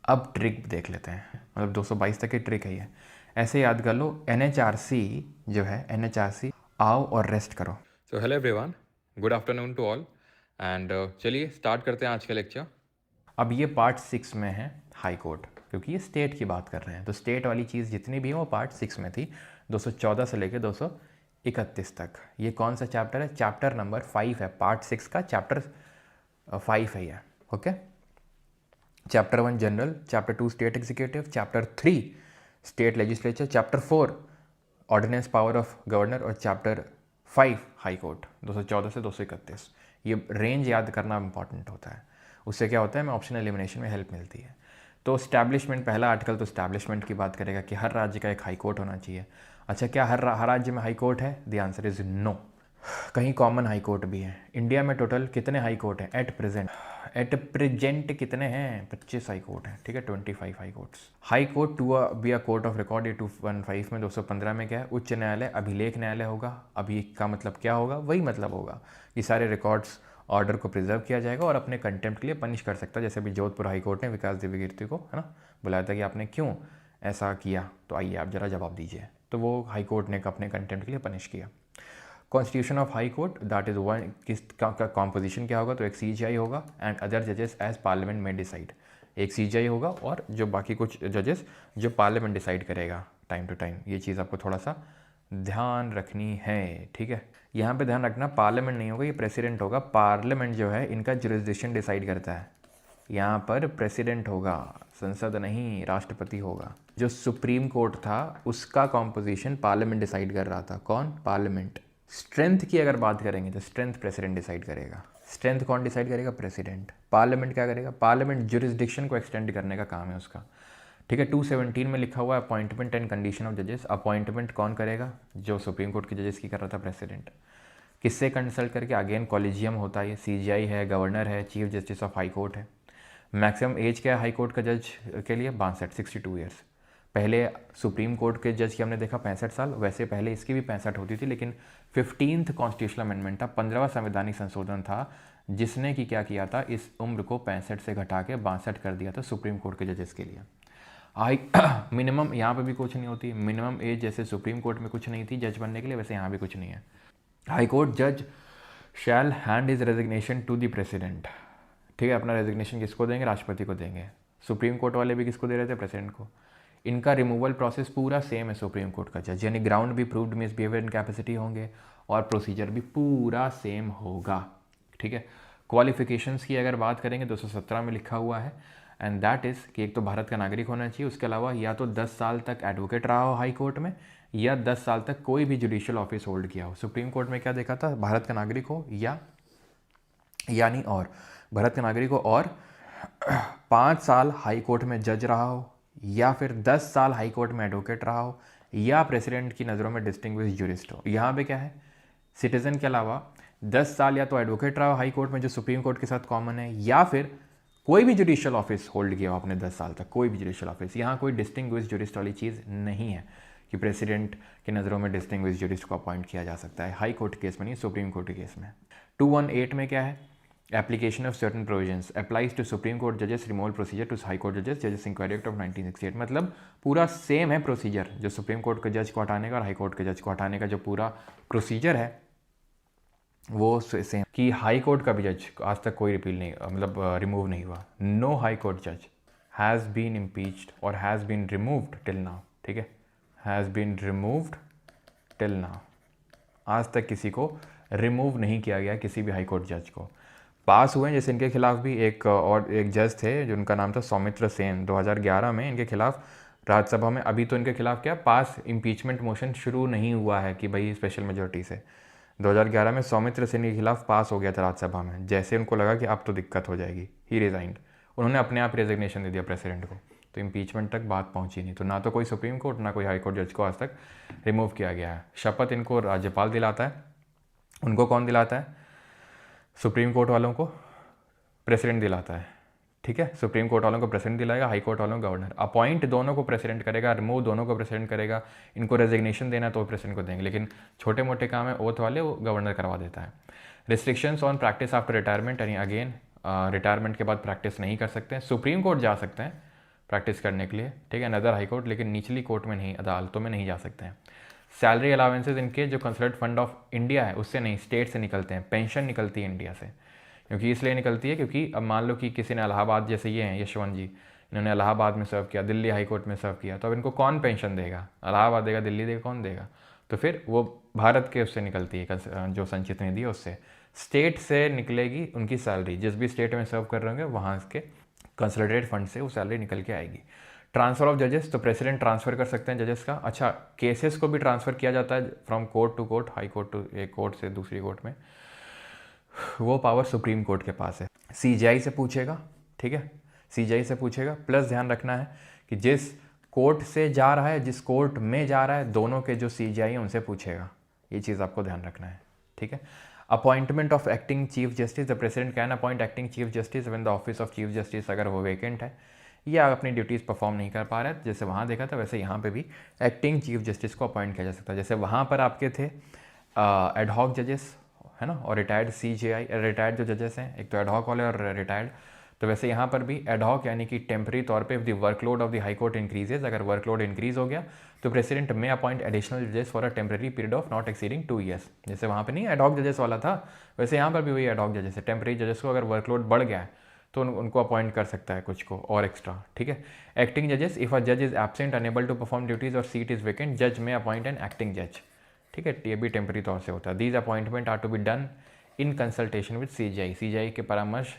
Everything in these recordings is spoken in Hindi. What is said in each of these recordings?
अब ट्रिक देख लेते हैं, मतलब 222 तक की ट्रिक है ये। ऐसे याद कर लो, NHRC जो है, NHRC आओ और रेस्ट करो। So hello everyone, good afternoon to all and चलिए स्टार्ट करते हैं आज का लेक्चर। अब ये पार्ट 6 में है हाई कोर्ट, क्योंकि ये स्टेट की बात कर रहे हैं, तो स्टेट वाली चीज़ जितनी भी है वो पार्ट 6 में थी, 214 से लेकर 231 तक। ये कौन सा चैप्टर है? चैप्टर नंबर 5 है, पार्ट 6 का चैप्टर 5 है ये। Okay, chapter 1 general, chapter 2 state executive, chapter 3 state legislature, chapter 4 ordinance power of governor और चैप्टर 5 हाई कोर्ट, 214 से 231। ये रेंज याद करना इंपॉर्टेंट होता है, उससे क्या होता है, हमें ऑप्शन एलिमिनेशन में हेल्प मिलती है। तो स्टैब्लिशमेंट, पहला आर्टिकल तो स्टैब्लिशमेंट की बात करेगा कि हर राज्य का एक हाई कोर्ट होना चाहिए। अच्छा, क्या हर राज्य में हाई कोर्ट है? The answer is no. कहीं कॉमन हाई कोर्ट भी है। इंडिया में टोटल कितने हाई कोर्ट हैं एट प्रेजेंट कितने हैं? 25 हाई कोर्ट हैं, ठीक है, 25 high courts. High court to be a court of record, ये 215 में 215 में क्या है? उच्च न्यायालय, अभिलेख न्यायालय होगा। अभी का मतलब क्या होगा? वही मतलब होगा कि सारे रिकॉर्ड्स, ऑर्डर को प्रिजर्व किया जाएगा और अपने कंटेम्प्ट के लिए पनिश कर सकता है। जैसे अभी जोधपुर हाई कोर्ट ने विकास देवी कीर्ति को, है ना, बुलाया था कि आपने क्यों ऐसा किया, तो आइए आप जरा जवाब दीजिए। तो वो हाई कोर्ट ने अपने कंटेम्प्ट के लिए पनिश किया। Constitution of high court, that is one, किस का कॉम्पोजिशन क्या होगा? तो एक CJI होगा एंड अदर जजेस एज पार्लियामेंट में डिसाइड। एक CJI होगा और जो बाकी कुछ जजेस जो पार्लियामेंट डिसाइड करेगा टाइम टू टाइम। ये चीज़ आपको थोड़ा सा ध्यान रखनी है, ठीक है। यहाँ पे ध्यान रखना, पार्लियामेंट नहीं होगा, ये प्रेसिडेंट होगा। पार्लियामेंट जो है इनका जुरिसडिक्शन डिसाइड करता है। यहाँ पर प्रेसिडेंट होगा, संसद नहीं, राष्ट्रपति होगा। जो सुप्रीम कोर्ट था उसका कॉम्पोजिशन पार्लियामेंट डिसाइड कर रहा था। कौन? पार्लियामेंट। स्ट्रेंथ की अगर बात करेंगे तो स्ट्रेंथ प्रेसिडेंट डिसाइड करेगा। स्ट्रेंथ कौन डिसाइड करेगा? प्रेसिडेंट। पार्लियामेंट क्या करेगा? पार्लियामेंट जुरिसडिक्शन को एक्सटेंड करने का काम है उसका, ठीक है। 217 में लिखा हुआ है अपॉइंटमेंट एंड कंडीशन ऑफ जजेस। अपॉइंटमेंट कौन करेगा? जो सुप्रीम कोर्ट के जजेस की कर रहा था, प्रेसिडेंट। किससे कंसल्ट करके? अगेन कॉलेजियम होता है, ये CJI है, गवर्नर है, chief justice of high court है। मैक्सिमम एज क्या है हाई कोर्ट का जज के लिए? 62 ईयर्स। पहले सुप्रीम कोर्ट के जज की हमने देखा 65 साल, वैसे पहले इसकी भी 65 होती थी, लेकिन 15th कॉन्स्टिट्यूशनल अमेंडमेंट था, 15वां संवैधानिक संशोधन था, जिसने कि क्या किया था, इस उम्र को 65 से घटा के 62 कर दिया था सुप्रीम कोर्ट के जजेस के लिए। हाई मिनिमम यहाँ पे भी कुछ नहीं होती, मिनिमम एज जैसे सुप्रीम कोर्ट में कुछ नहीं थी जज बनने के लिए, वैसे यहाँ भी कुछ नहीं है। हाई कोर्ट जज shall hand his resignation to the president, ठीक है। अपना रेजिग्नेशन किसको देंगे? राष्ट्रपति को देंगे। सुप्रीम कोर्ट वाले भी किसको दे रहे थे? प्रेसिडेंट को। इनका रिमूवल प्रोसेस पूरा सेम है सुप्रीम कोर्ट का जज, यानी ग्राउंड भी प्रूव्ड मिसबिहेवियर इनकैपेसिटी होंगे और प्रोसीजर भी पूरा सेम होगा, ठीक है। क्वालिफिकेशंस की अगर बात करेंगे 217 में लिखा हुआ है, एंड दैट इज़ कि एक तो भारत का नागरिक होना चाहिए, उसके अलावा या तो 10 साल तक एडवोकेट रहा हो हाई कोर्ट में, या 10 साल तक कोई भी जुडिशियल ऑफिस होल्ड किया हो। सुप्रीम कोर्ट में क्या देखा था? भारत का नागरिक हो या यानी और भारत का नागरिक हो और 5 साल हाई कोर्ट में जज रहा हो, या फिर 10 साल हाई कोर्ट में एडवोकेट रहा हो, या प्रेसिडेंट की नज़रों में डिस्टिंग्विश जूरिस्ट हो। यहाँ पे क्या है? सिटीजन के अलावा 10 साल या तो एडवोकेट रहा हो हाई कोर्ट में, जो सुप्रीम कोर्ट के साथ कॉमन है, या फिर कोई भी जुडिशियल ऑफिस होल्ड किया हो आपने 10 साल तक, कोई भी जुडिशियल ऑफिस। यहाँ कोई डिस्टिंग्विश जूरिस्ट वाली चीज़ नहीं है कि प्रेसिडेंट की नज़रों में डिस्टिंग्विश जूरिस्ट को अपॉइंट किया जा सकता है, हाई कोर्ट केस में नहीं, सुप्रीम कोर्ट के केस में। 218 में क्या है? Application of certain provisions applies to supreme court जजेस removal procedure to high court जजेस, जजेस इंक्वायरी एक्ट ऑफ 1968। मतलब पूरा सेम है प्रोसीजर, जो सुप्रीम कोर्ट के जज को हटाने का और हाई कोर्ट के जज को हटाने का जो पूरा प्रोसीजर है वो सेम। कि हाई कोर्ट का भी जज आज तक कोई रिपील नहीं, मतलब रिमूव नहीं हुआ। नो हाई कोर्ट जज हैज़ बीन इम्पीच्ड और has been removed till now, ठीक है, has been removed till now. आज तक किसी को रिमूव नहीं किया गया, किसी भी हाई कोर्ट जज को। पास हुए हैं जैसे इनके खिलाफ भी एक और एक जज थे जिनका नाम था सौमित्र सेन, 2011 में इनके खिलाफ राज्यसभा में, अभी तो इनके खिलाफ क्या पास इम्पीचमेंट मोशन शुरू नहीं हुआ है कि भाई स्पेशल मेजोरिटी से। 2011 में सौमित्र सेन के खिलाफ पास हो गया था राज्यसभा में, जैसे उनको लगा कि अब तो दिक्कत हो जाएगी, ही रिजाइंड, उन्होंने अपने आप रेजिग्नेशन दे दिया प्रेसिडेंट को, तो इम्पीचमेंट तक बात पहुंची नहीं। तो ना तो कोई सुप्रीम कोर्ट ना कोई हाई कोर्ट जज को आज तक रिमूव किया गया है। शपथ इनको राज्यपाल दिलाता है, उनको कौन दिलाता है? सुप्रीम कोर्ट वालों को प्रेसिडेंट दिलाता है, ठीक है। सुप्रीम कोर्ट वालों को प्रेसिडेंट दिलाएगा, हाई कोर्ट वालों को गवर्नर। अपॉइंट दोनों को प्रेसिडेंट करेगा, रिमूव दोनों को प्रेसिडेंट करेगा। इनको रेजिग्नेशन देना तो प्रेसिडेंट को देंगे, लेकिन छोटे मोटे काम है ओथ वाले वो गवर्नर करवा देता है। Restrictions on practice after retirement, यानी अगेन रिटायरमेंट के बाद प्रैक्टिस नहीं कर सकते हैं। सुप्रीम कोर्ट जा सकते हैं प्रैक्टिस करने के लिए, ठीक है, अनदर हाई कोर्ट, लेकिन निचली कोर्ट में नहीं, अदालतों में नहीं जा सकते हैं। सैलरी अलावेंसेज इनके जो कंसल्ट फंड ऑफ इंडिया है उससे नहीं, स्टेट से निकलते हैं। पेंशन निकलती है इंडिया से, क्योंकि इसलिए निकलती है क्योंकि अब मान लो कि किसी ने इलाहाबाद, जैसे ये हैं यशवंत जी, इन्होंने इलाहाबाद में सर्व किया, दिल्ली हाई कोर्ट में सर्व किया, तो अब इनको कौन पेंशन देगा? इलाहाबाद देगा, दिल्ली देगा, कौन देगा? तो फिर वो भारत के उससे निकलती है, जो संचित निधि है उससे। स्टेट से निकलेगी उनकी सैलरी, जिस भी स्टेट में सर्व कर रहे होंगे वहाँ के कंसोलिडेटेड फंड से वो सैलरी निकल के आएगी। ट्रांसफ़र ऑफ जजेस, तो प्रेसिडेंट ट्रांसफ़र कर सकते हैं जजेस का। अच्छा, केसेस को भी ट्रांसफ़र किया जाता है from court to court, high court to एक कोर्ट से दूसरी कोर्ट में, वो पावर सुप्रीम कोर्ट के पास है। सीजीआई से पूछेगा, ठीक है, सीजीआई से पूछेगा। प्लस ध्यान रखना है कि जिस कोर्ट से जा रहा है, जिस कोर्ट में जा रहा है, दोनों के जो सीजीआई है उनसे पूछेगा। ये चीज़ आपको ध्यान रखना है, ठीक है। Appointment of acting chief justice, the president can appoint acting chief justice when the office of chief justice अगर वो वेकेंट है या अपनी ड्यूटीज़ परफॉर्म नहीं कर पा रहा है, जैसे वहाँ देखा था वैसे यहाँ पे भी एक्टिंग चीफ जस्टिस को अपॉइंट किया जा सकता है। जैसे वहाँ पर आपके थे एडहॉक जजेस, है ना, और रिटायर्ड सीजीआई, रिटायर्ड जो जजेस हैं, एक तो एडहॉक वाले और रिटायर्ड, तो वैसे यहाँ पर भी एडहॉक यानी कि टेम्प्रेरी तौर पे the workload of the high court increases, अगर वर्कलोड इंक्रीज हो गया तो प्रेसिडेंट में अपॉइंट एडिशनल जजेस for a temporary period of not exceeding 2 years। जैसे वहाँ पे नहीं एडहॉक जजेस वाला था, वैसे यहाँ पर भी वही एडहॉक जजेस है। टेम्प्रेरी जजेस को अगर वर्कलोड बढ़ गया है तो उनको अपॉइंट कर सकता है कुछ को और एक्स्ट्रा, ठीक है। एक्टिंग जजेस, इफ अ जज is absent unable to perform duties और सीट इज वेकेंट, जज में अपॉइंट एन एक्टिंग जज, ठीक है, ये भी टेम्प्रेरी तौर से होता है। These appointment are to be done in consultation with CJI, CJI के परामर्श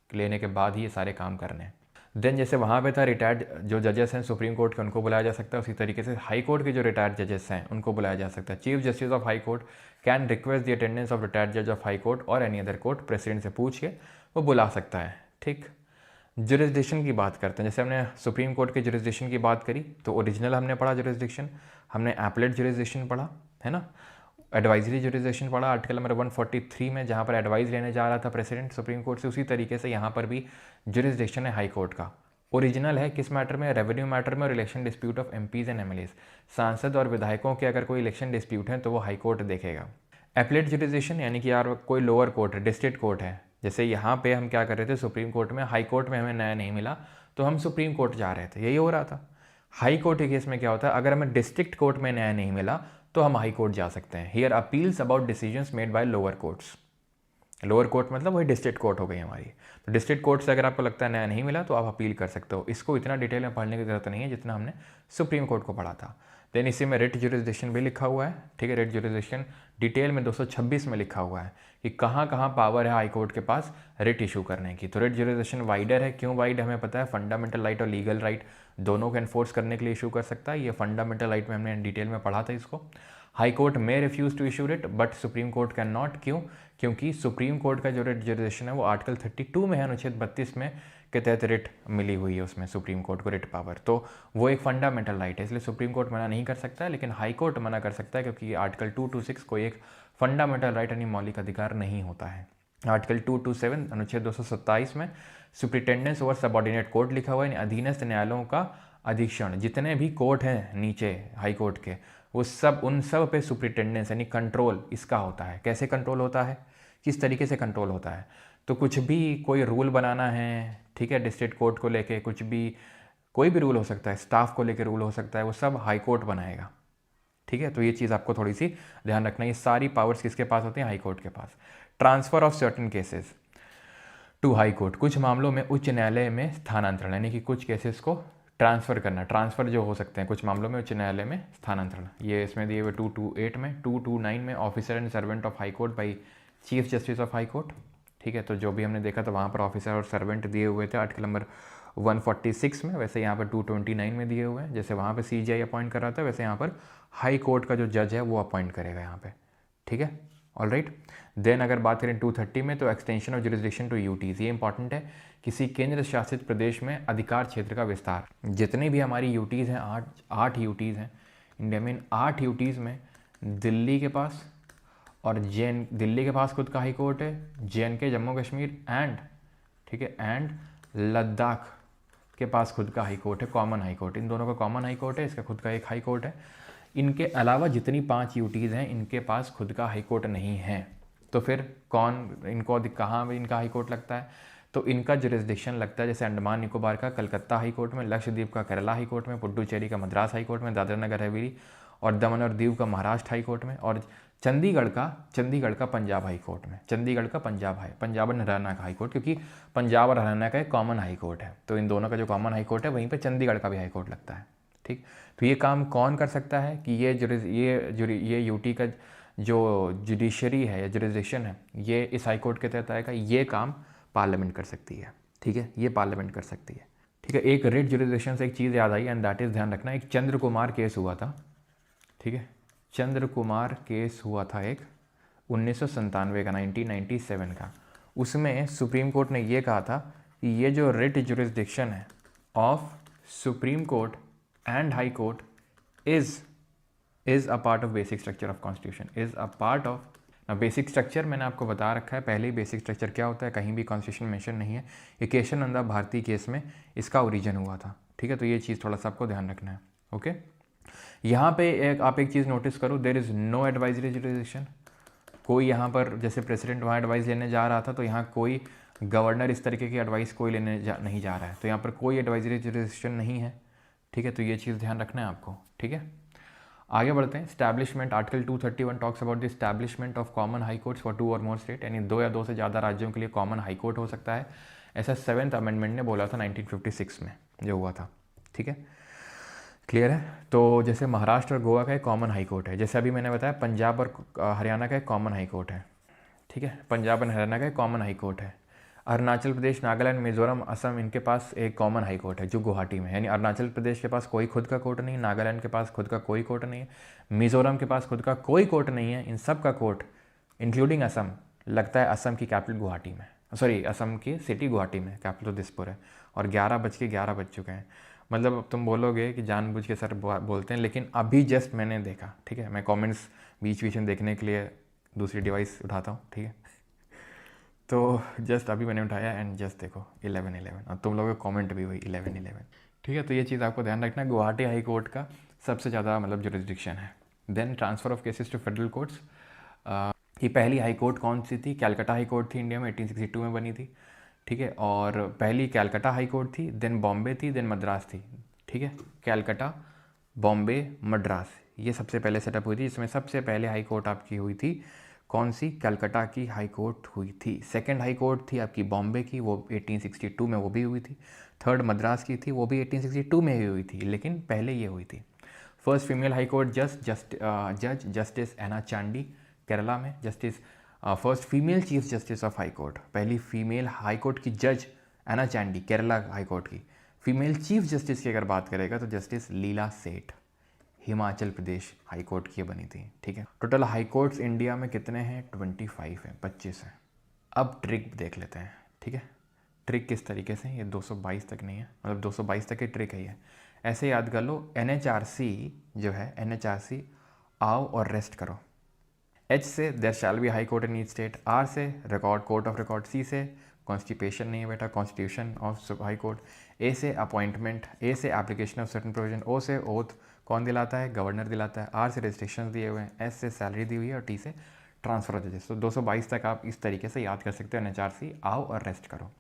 लेने के बाद ही ये सारे काम करने हैं। देन जैसे वहाँ पे था रिटायर्ड जो जजेस हैं सुप्रीम कोर्ट के, उनको बुलाया जा सकता है। उसी तरीके से हाई कोर्ट के जो रिटायर्ड जजेस हैं उनको बुलाया जा सकता है। Chief justice of high court can request the attendance of retired जज ऑफ हाई कोर्ट और एनी अदर कोर्ट, प्रेसिडेंट से पूछ के वो बुला सकता है, ठीक। जुरिस्डिक्शन की बात करते हैं। जैसे हमने सुप्रीम कोर्ट के जुरिस्डिक्शन की बात करी तो ओरिजिनल हमने पढ़ा जुरिस्डिक्शन, हमने एपलेट जुरिस्डिक्शन पढ़ा, है ना, एडवाइजरी जुरिस्डिक्शन पढ़ा आर्टिकल नंबर 143 में, जहाँ पर एडवाइस लेने जा रहा था प्रेसिडेंट सुप्रीम कोर्ट से। उसी तरीके से यहाँ पर भी जुरिस्डिक्शन है हाई कोर्ट का। ओरिजिनल है किस मैटर में? रेवेन्यू मैटर में और election dispute of MPs and MLAs, सांसद और विधायकों के अगर कोई इलेक्शन डिस्प्यूट है तो वो हाई कोर्ट देखेगा। एपलेट जुरिस्डिक्शन यानी कि यार कोई लोअर कोर्ट है, डिस्ट्रिक्ट कोर्ट है, जैसे यहाँ पे हम क्या कर रहे थे सुप्रीम कोर्ट में, हाई कोर्ट में हमें न्याय नहीं मिला तो हम सुप्रीम कोर्ट जा रहे थे, यही हो रहा था। हाई कोर्ट के केस में क्या होता है, अगर हमें डिस्ट्रिक्ट कोर्ट में न्याय नहीं मिला तो हम हाई कोर्ट जा सकते हैं। Here appeals about decisions made by lower courts, lower court मतलब वही डिस्ट्रिक्ट कोर्ट हो गई हमारी। तो डिस्ट्रिक्ट कोर्ट से अगर आपको लगता है न्याय नहीं मिला तो आप अपील कर सकते हो। इसको इतना डिटेल में पढ़ने की जरूरत नहीं है जितना हमने सुप्रीम कोर्ट को पढ़ा था। देन इसी में रिट जुरिस्डिक्शन भी लिखा हुआ है, ठीक है। रिट जुरिस्डिक्शन डिटेल में 226 में लिखा हुआ है कि कहाँ कहाँ पावर है हाई कोर्ट के पास रिट इशू करने की। तो रिट जुरिस्डिक्शन वाइडर है, क्यों वाइड हमें पता है, फंडामेंटल राइट और लीगल राइट दोनों को एनफोर्स करने के लिए इशू कर सकता है। ये फंडामेंटल राइट में हमने डिटेल में पढ़ा था इसको। हाई कोर्ट में refuse to issue writ but supreme court can not, क्यों? क्योंकि सुप्रीम कोर्ट का जो रिट जुरिस्डिक्शन है वो आर्टिकल 32 में है, अनुच्छेद 32 में के तहत रिट मिली हुई है उसमें सुप्रीम कोर्ट को रिट पावर, तो वो एक फंडामेंटल राइट है, इसलिए सुप्रीम कोर्ट मना नहीं कर सकता है, लेकिन हाई कोर्ट मना कर सकता है क्योंकि आर्टिकल 226 कोई एक फंडामेंटल राइट यानी मौलिक अधिकार नहीं होता है। आर्टिकल 227 अनुच्छेद 227 में सुप्रिटेंडेंस ओवर सबऑर्डिनेट कोर्ट लिखा हुआ है, यानी अधीनस्थ न्यायालयों का अधीक्षण, जितने भी कोर्ट हैं नीचे हाई कोर्ट के वो सब, उन सब पे सुप्रिटेंडेंस यानी कंट्रोल इसका होता है। कैसे कंट्रोल होता है, किस तरीके से कंट्रोल होता है? तो कुछ भी कोई रूल बनाना है, ठीक है, डिस्ट्रिक्ट कोर्ट को लेके कुछ भी, कोई भी रूल हो सकता है, स्टाफ को लेके रूल हो सकता है, वो सब हाई कोर्ट बनाएगा, ठीक है। तो ये चीज़ आपको थोड़ी सी ध्यान रखना है, ये सारी पावर्स किसके पास होती हैं? हाई कोर्ट के पास। Transfer of certain cases to high court, कुछ मामलों में उच्च न्यायालय में स्थानांतरण, यानी कि कुछ केसेस को ट्रांसफ़र करना, ट्रांसफ़र जो हो सकते हैं कुछ मामलों में उच्च न्यायालय में स्थानांतरण, ये इसमें दिए हुए 228 में। 229 में officer and servant of high court by chief justice of high court, ठीक है। तो जो भी हमने देखा था वहाँ पर ऑफिसर और सर्वेंट दिए हुए थे आर्टिकल नंबर 146 में, वैसे यहाँ पर 229 में दिए हुए हैं। जैसे वहाँ पर सीजीआई अपॉइंट कर रहा था वैसे यहाँ पर हाई कोर्ट का जो जज है वो अपॉइंट करेगा यहाँ पे, ठीक है, ऑलराइट। देन अगर बात करें 230 में तो extension of jurisdiction to UTs, ये इंपॉर्टेंट है, किसी केंद्र शासित प्रदेश में अधिकार क्षेत्र का विस्तार। जितनी भी हमारी यूटीज़ हैं, 8 यूटीज़ हैं इंडिया में, इन 8 यूटीज़ में दिल्ली के पास और दिल्ली के पास खुद का हाई कोर्ट है, JNK जम्मू कश्मीर एंड, ठीक है, एंड लद्दाख के पास खुद का हाई कोर्ट है, कॉमन हाई कोर्ट, इन दोनों का कॉमन हाई कोर्ट है, इसका खुद का एक हाई कोर्ट है। इनके अलावा जितनी 5 यूटीज़ हैं इनके पास खुद का हाई कोर्ट नहीं है। तो फिर कौन इनको कहाँ इनका हाई कोर्ट लगता है? तो इनका जुरिस्डिक्शन लगता है जैसे अंडमान निकोबार का कलकत्ता हाई कोर्ट में, लक्षद्वीप का केरला हाई कोर्ट में, पुडुचेरी का मद्रास हाई कोर्ट में, दादरा नगर हवेली और दमन और दीव का महाराष्ट्र हाई कोर्ट में, और चंडीगढ़ का पंजाब हाई कोर्ट में। चंडीगढ़ का पंजाब और हरियाणा का हाई कोर्ट, क्योंकि पंजाब और हरियाणा का एक कॉमन हाई कोर्ट है, तो इन दोनों का जो कॉमन हाई कोर्ट है वहीं पे चंडीगढ़ का भी हाई कोर्ट लगता है। ठीक, तो ये काम कौन कर सकता है कि ये यूटी का जो जुडिशरी है या जुरिस्डिक्शन है ये इस हाई कोर्ट के तहत आएगा। ये काम पार्लियामेंट कर सकती है। ठीक है, ये पार्लियामेंट कर सकती है। ठीक है, एक रिट जुरिस्डिक्शन से एक चीज़ याद आई, एंड दैट इज़, ध्यान रखना, एक चंद्र कुमार केस हुआ था। ठीक है, चंद्र कुमार केस हुआ था एक 1997 का, 1997 का। उसमें सुप्रीम कोर्ट ने ये कहा था कि ये जो रिट जुरिस्डिक्शन है of supreme court and high court is a part of basic structure of constitution, is a part of basic structure. मैंने आपको बता रखा है पहले ही बेसिक स्ट्रक्चर क्या होता है, कहीं भी कॉन्स्टिट्यूशन मेंशन नहीं है। ये केशवानंद भारती केस में इसका ओरिजिन हुआ था। ठीक है, तो ये चीज़ थोड़ा सा आपको ध्यान रखना है। ओके, यहाँ पे आप एक चीज़ नोटिस करो, there is no advisory jurisdiction. कोई यहाँ पर जैसे प्रेसिडेंट वहाँ एडवाइस लेने जा रहा था, तो यहाँ कोई गवर्नर इस तरीके की एडवाइस कोई लेने नहीं जा रहा है, तो यहाँ पर कोई एडवाइजरी जुरिस्डिक्शन नहीं है। ठीक है, तो ये चीज़ ध्यान रखना है आपको। ठीक है, आगे बढ़ते हैं। Establishment, article 231 talks about the establishment of common high courts for 2 और मोर स्टेट, यानी 2 या 2 से ज़्यादा राज्यों के लिए कॉमन हाई कोर्ट हो सकता है। ऐसा 7th अमेंडमेंट ने बोला था 1956 में जो हुआ था। ठीक है, क्लियर है। तो जैसे महाराष्ट्र और गोवा का एक कॉमन हाई कोर्ट है, जैसे अभी मैंने बताया पंजाब और हरियाणा का एक कॉमन हाई कोर्ट है। ठीक है, पंजाब और हरियाणा का एक कॉमन हाई कोर्ट है। अरुणाचल प्रदेश, नागालैंड, मिजोरम, असम, इनके पास एक कॉमन हाई कोर्ट है जो गुवाहाटी में है। यानी अरुणाचल प्रदेश के पास कोई खुद का कोर्ट नहीं है, नागालैंड के पास खुद का कोई कोर्ट नहीं है, मिजोरम के पास खुद का कोई कोर्ट नहीं है। इन सब का कोर्ट इंक्लूडिंग असम लगता है असम की कैपिटल गुवाहाटी में, सॉरी असम की सिटी गुवाहाटी में, कैपिटल तो दिसपुर है। और 11 बज चुके हैं। मतलब अब तुम बोलोगे कि जानबूझ के सर बोलते हैं, लेकिन अभी जस्ट मैंने देखा। ठीक है, मैं कमेंट्स बीच बीच में देखने के लिए दूसरी डिवाइस उठाता हूँ। ठीक है, तो जस्ट अभी मैंने उठाया एंड जस्ट देखो 11 और तुम लोगों के कमेंट भी हुई 11। ठीक है, तो ये चीज़ आपको ध्यान रखना है। गुवाहाटी हाई कोर्ट का सबसे ज़्यादा मतलब जुरिस्डिक्शन है। Then transfer of cases to federal courts. ये पहली हाई कोर्ट कौन सी थी? कैलकाटा हाई कोर्ट थी, इंडिया में 1862 में बनी थी। ठीक है, और पहली कैलकाटा हाई कोर्ट थी, देन बॉम्बे थी, देन मद्रास थी। ठीक है, कैलकाटा, बॉम्बे, मद्रास, ये सबसे पहले सेटअप हुई थी। इसमें सबसे पहले हाई कोर्ट आपकी हुई थी कौन सी? कैलकाटा की हाई कोर्ट हुई थी। सेकंड हाई कोर्ट थी आपकी बॉम्बे की, वो 1862 में वो भी हुई थी। थर्ड मद्रास की थी, वो भी 1862 में ही हुई थी, लेकिन पहले ये हुई थी। फर्स्ट फीमेल हाई कोर्ट जज जस्टिस एना चांडी, केरला में। Justice first female chief justice of high court, पहली फीमेल हाई कोर्ट की जज एना चांडी, केरला हाई कोर्ट की। फीमेल चीफ जस्टिस की अगर बात करेगा तो जस्टिस लीला सेठ, हिमाचल प्रदेश हाई कोर्ट की बनी थी। ठीक है, टोटल हाई कोर्ट्स इंडिया में कितने हैं? 25 हैं, 25 हैं। अब ट्रिक देख लेते हैं। ठीक है, ट्रिक किस तरीके से, ये 222 तक नहीं है, मतलब 222 तक की ट्रिक है ये। ऐसे याद कर लो, NHRC जो है, NHRC आओ और रेस्ट करो। H से there shall be high court in each state. R से record, court of record. C से कॉन्स्टिट्यूशन नहीं है बेटा, constitution of high court. A से अपॉइंटमेंट, A से application of certain provision. O से ओथ, कौन दिलाता है? गवर्नर दिलाता है। R से रजिस्ट्रेशन दिए हुए हैं। S से सैलरी दी हुई है और T से ट्रांसफर ऑफ जजेस। तो 222 तक आप इस तरीके से याद कर सकते हो। NHRC आओ और रेस्ट करो।